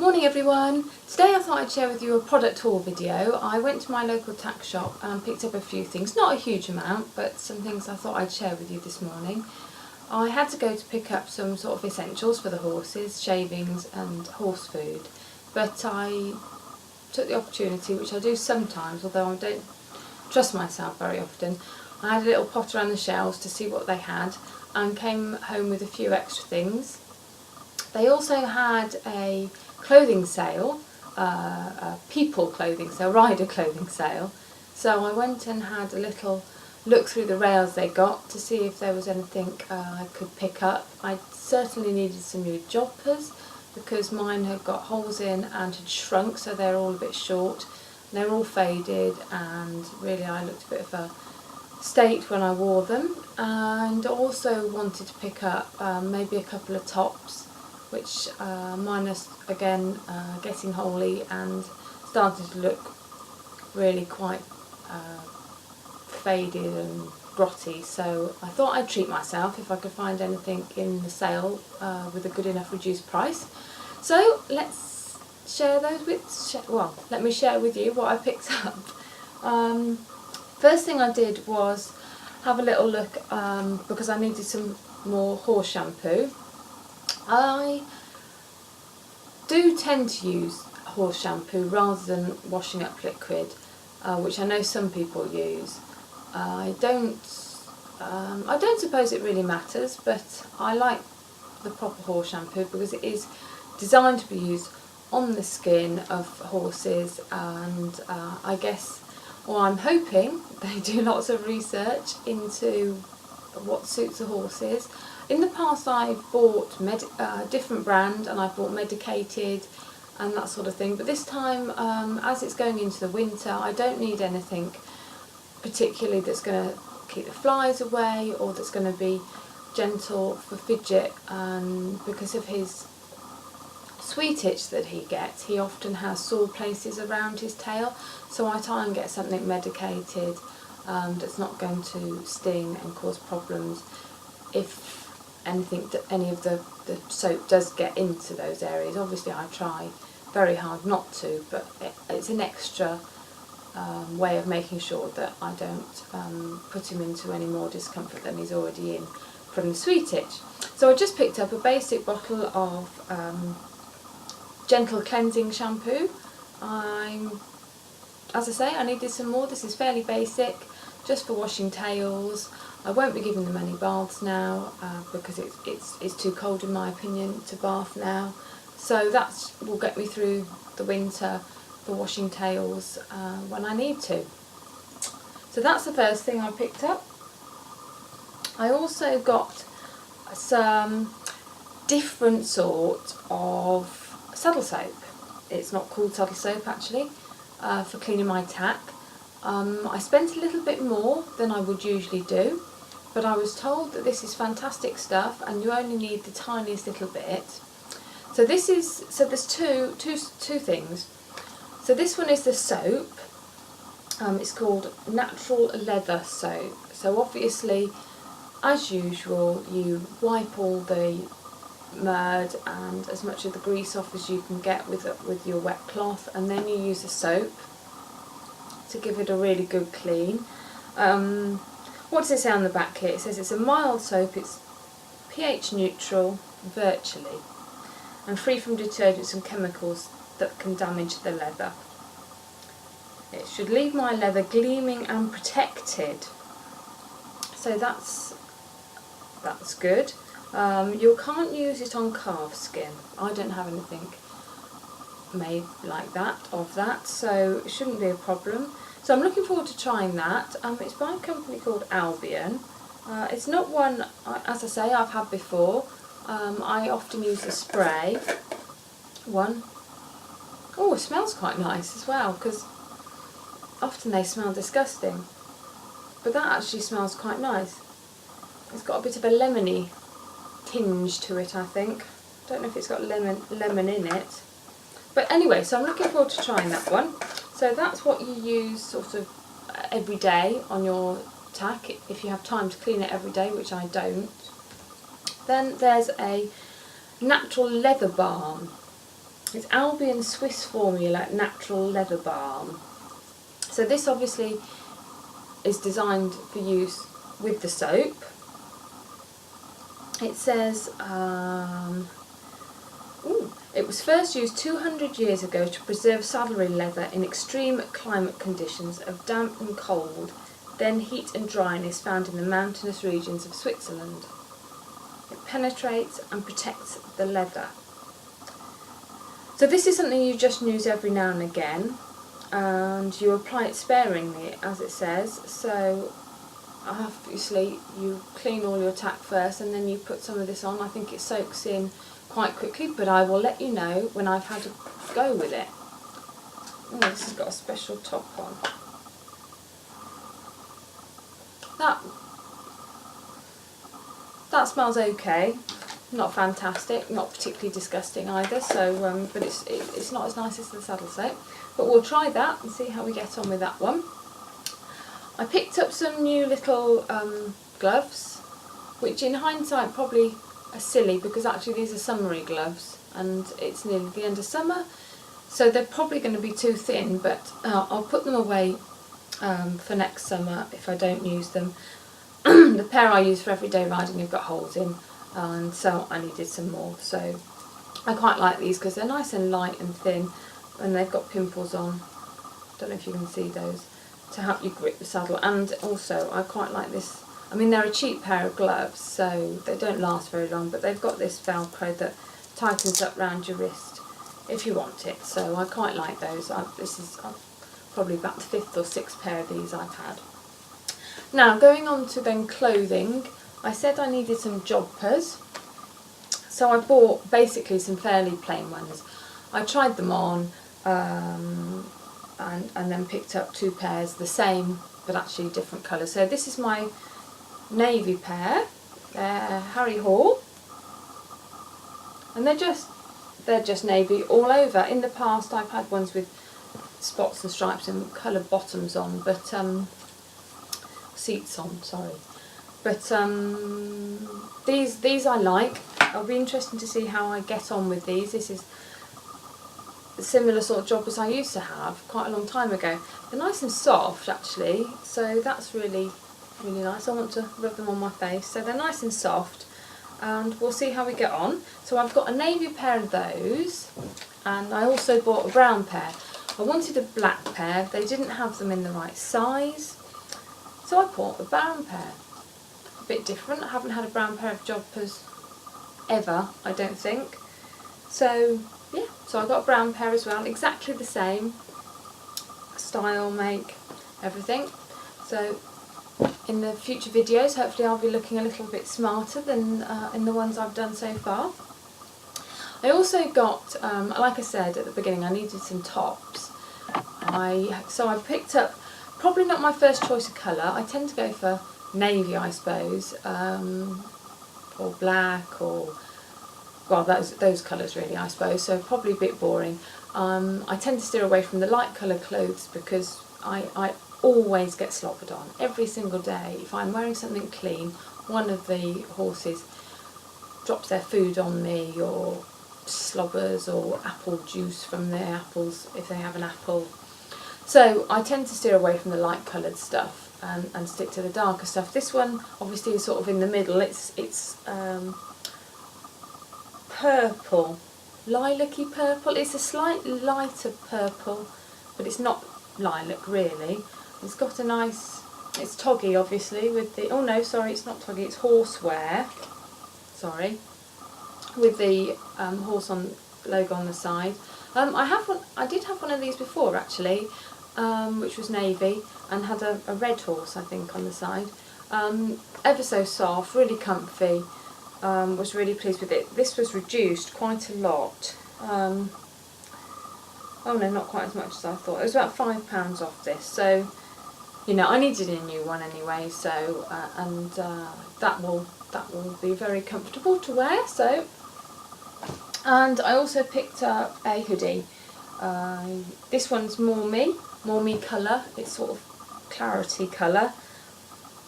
Morning everyone! Today I thought I'd share with you a product haul video. I went to my local tack shop and picked up a few things, not a huge amount, but some things I thought I'd share with you this morning. I had to go to pick up some sort of essentials for the horses, shavings and horse food, but I took the opportunity, which I do sometimes, although I don't trust myself very often. I had a little pot around the shelves to see what they had and came home with a few extra things. They also had a clothing sale, a people clothing sale, rider clothing sale. So I went and had a little look through the rails they got to see if there was anything I could pick up. I certainly needed some new Jodphurs because mine had got holes in and had shrunk, so they're all a bit short. They're all faded and really I looked a bit of a state when I wore them, and also wanted to pick up maybe a couple of tops, which mine are again getting holey and starting to look really quite faded and grotty, so I thought I'd treat myself if I could find anything in the sale with a good enough reduced price. So let's share those with, let me share with you what I picked up. First thing I did was have a little look because I needed some more horse shampoo. I do tend to use horse shampoo rather than washing up liquid, which I know some people use. I don't suppose it really matters, but I like the proper horse shampoo because it is designed to be used on the skin of horses, and I guess, or I'm hoping, they do lots of research into what suits the horses. In the past I've bought different brand, and I've bought medicated and that sort of thing, but this time as it's going into the winter I don't need anything particularly that's going to keep the flies away or that's going to be gentle for Fidget, and because of his sweet itch that he gets, he often has sore places around his tail, so I try and get something medicated that's not going to sting and cause problems if any of the soap does get into those areas. Obviously I try very hard not to, but it's an extra way of making sure that I don't put him into any more discomfort than he's already in from the sweet itch. So I just picked up a basic bottle of gentle cleansing shampoo. As I say, I needed some more. This is fairly basic, just for washing tails. I won't be giving them any baths now because it's too cold in my opinion to bath now. So that will get me through the winter for washing tails when I need to. So that's the first thing I picked up. I also got some different sort of saddle soap. It's not called saddle soap actually, for cleaning my tack. I spent a little bit more than I would usually do, but I was told that this is fantastic stuff and you only need the tiniest little bit. So there's two things. So this one is the soap. It's called Natural Leather Soap. So obviously, as usual, you wipe all the mud and as much of the grease off as you can get with your wet cloth, and then you use the soap to give it a really good clean. What does it say on the back here? It says it's a mild soap, it's pH neutral virtually, and free from detergents and chemicals that can damage the leather. It should leave my leather gleaming and protected. So that's good. You can't use it on calf skin. I don't have anything made like that, so it shouldn't be a problem. So I'm looking forward to trying that. It's by a company called Albion. It's not one, as I say, I've had before. I often use the spray one. Oh, it smells quite nice as well, because often they smell disgusting, but that actually smells quite nice. It's got a bit of a lemony tinge to it, I think. Don't know if it's got lemon in it. But anyway, so I'm looking forward to trying that one. So that's what you use sort of every day on your tack, if you have time to clean it every day, which I don't. Then there's a natural leather balm. It's Albion Swiss Formula Natural Leather Balm. So this obviously is designed for use with the soap. It says, it was first used 200 years ago to preserve saddlery leather in extreme climate conditions of damp and cold, then heat and dryness found in the mountainous regions of Switzerland. It penetrates and protects the leather. So this is something you just use every now and again, and you apply it sparingly, as it says. So obviously you clean all your tack first and then you put some of this on. I think it soaks in quite quickly, but I will let you know when I've had a go with it. Oh, this has got a special top on. That smells okay. Not fantastic, not particularly disgusting either. So, but it's not as nice as the saddle soap. But we'll try that and see how we get on with that one. I picked up some new little gloves, which in hindsight probably are silly because actually these are summery gloves and it's nearly the end of summer, so they're probably going to be too thin, but I'll put them away for next summer if I don't use them. The pair I use for everyday riding have got holes in, and so I needed some more. So I quite like these because they're nice and light and thin, and they've got pimples on. Don't know if you can see those, to help you grip the saddle. And also I quite like this. I mean, they're a cheap pair of gloves, so they don't last very long, but they've got this velcro that tightens up round your wrist if you want it, so I quite like those. This is probably about the 5th or 6th pair of these I've had. Now going on to then clothing, I said I needed some Jodphurs, so I bought basically some fairly plain ones. I tried them on and then picked up 2 pairs, the same but actually different colours. So this is my navy pair. They're Harry Hall, and they're just navy all over. In the past I've had ones with spots and stripes and coloured bottoms on, but seats on, sorry. But these I like. It'll be interesting to see how I get on with these. This is a similar sort of Jodphurs I used to have quite a long time ago. They're nice and soft actually, so that's really nice. I want to rub them on my face, so they're nice and soft, and we'll see how we get on. So I've got a navy pair of those, and I also bought a brown pair. I wanted a black pair, they didn't have them in the right size, so I bought a brown pair. A bit different. I haven't had a brown pair of Jodphurs ever, I don't think. So yeah, so I got a brown pair as well, exactly the same style, make, everything. So in the future videos hopefully I'll be looking a little bit smarter than in the ones I've done so far. I also got, like I said at the beginning, I needed some tops. So I picked up, probably not my first choice of colour. I tend to go for navy, I suppose, or black, or well, those colours really, I suppose. So probably a bit boring. I tend to steer away from the light coloured clothes because I always get slobbered on every single day. If I'm wearing something clean, one of the horses drops their food on me, or slobbers, or apple juice from their apples if they have an apple. So I tend to steer away from the light coloured stuff and stick to the darker stuff. This one obviously is sort of in the middle. It's purple, lilac-y purple. It's a slightly lighter purple, but it's not lilac really. It's got a nice, it's toggy obviously with the, oh no, sorry, it's not toggy, it's Horseware, sorry, with the horse on logo on the side. I did have one of these before actually, which was navy and had a red horse I think on the side. Ever so soft, really comfy. Was really pleased with it. This was reduced quite a lot. Oh no, not quite as much as I thought. It was about £5 off this, so you know I needed a new one anyway. So that will be very comfortable to wear. So, and I also picked up a hoodie. This one's more me colour. It's sort of clarity colour.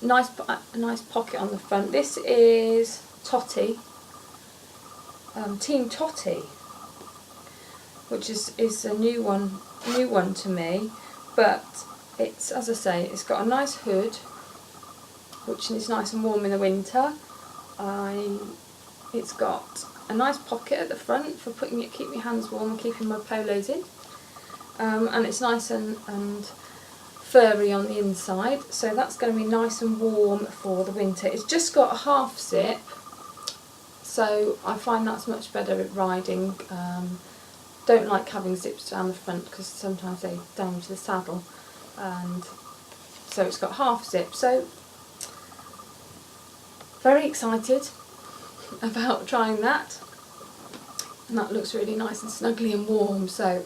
Nice pocket on the front. This is Tottie, Team Tottie. which is a new one to me, but it's, as I say, it's got a nice hood, which is nice and warm in the winter. It's got a nice pocket at the front for keep your hands warm and keeping my polos in, and it's nice and furry on the inside, so that's going to be nice and warm for the winter. It's just got a half zip, so I find that's much better at riding. Don't like having zips down the front because sometimes they damage the saddle, and so it's got half zip. So very excited about trying that, and that looks really nice and snuggly and warm. So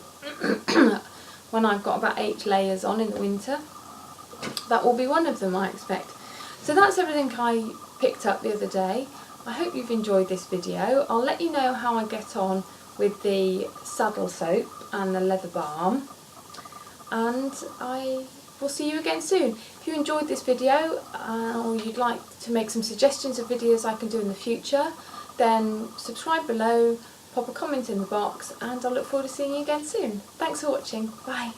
when I've got about 8 layers on in the winter, that will be one of them, I expect. So that's everything I picked up the other day. I hope you've enjoyed this video. I'll let you know how I get on with the saddle soap and the leather balm, and I will see you again soon. If you enjoyed this video or you'd like to make some suggestions of videos I can do in the future, then subscribe below, pop a comment in the box, and I look forward to seeing you again soon. Thanks for watching. Bye.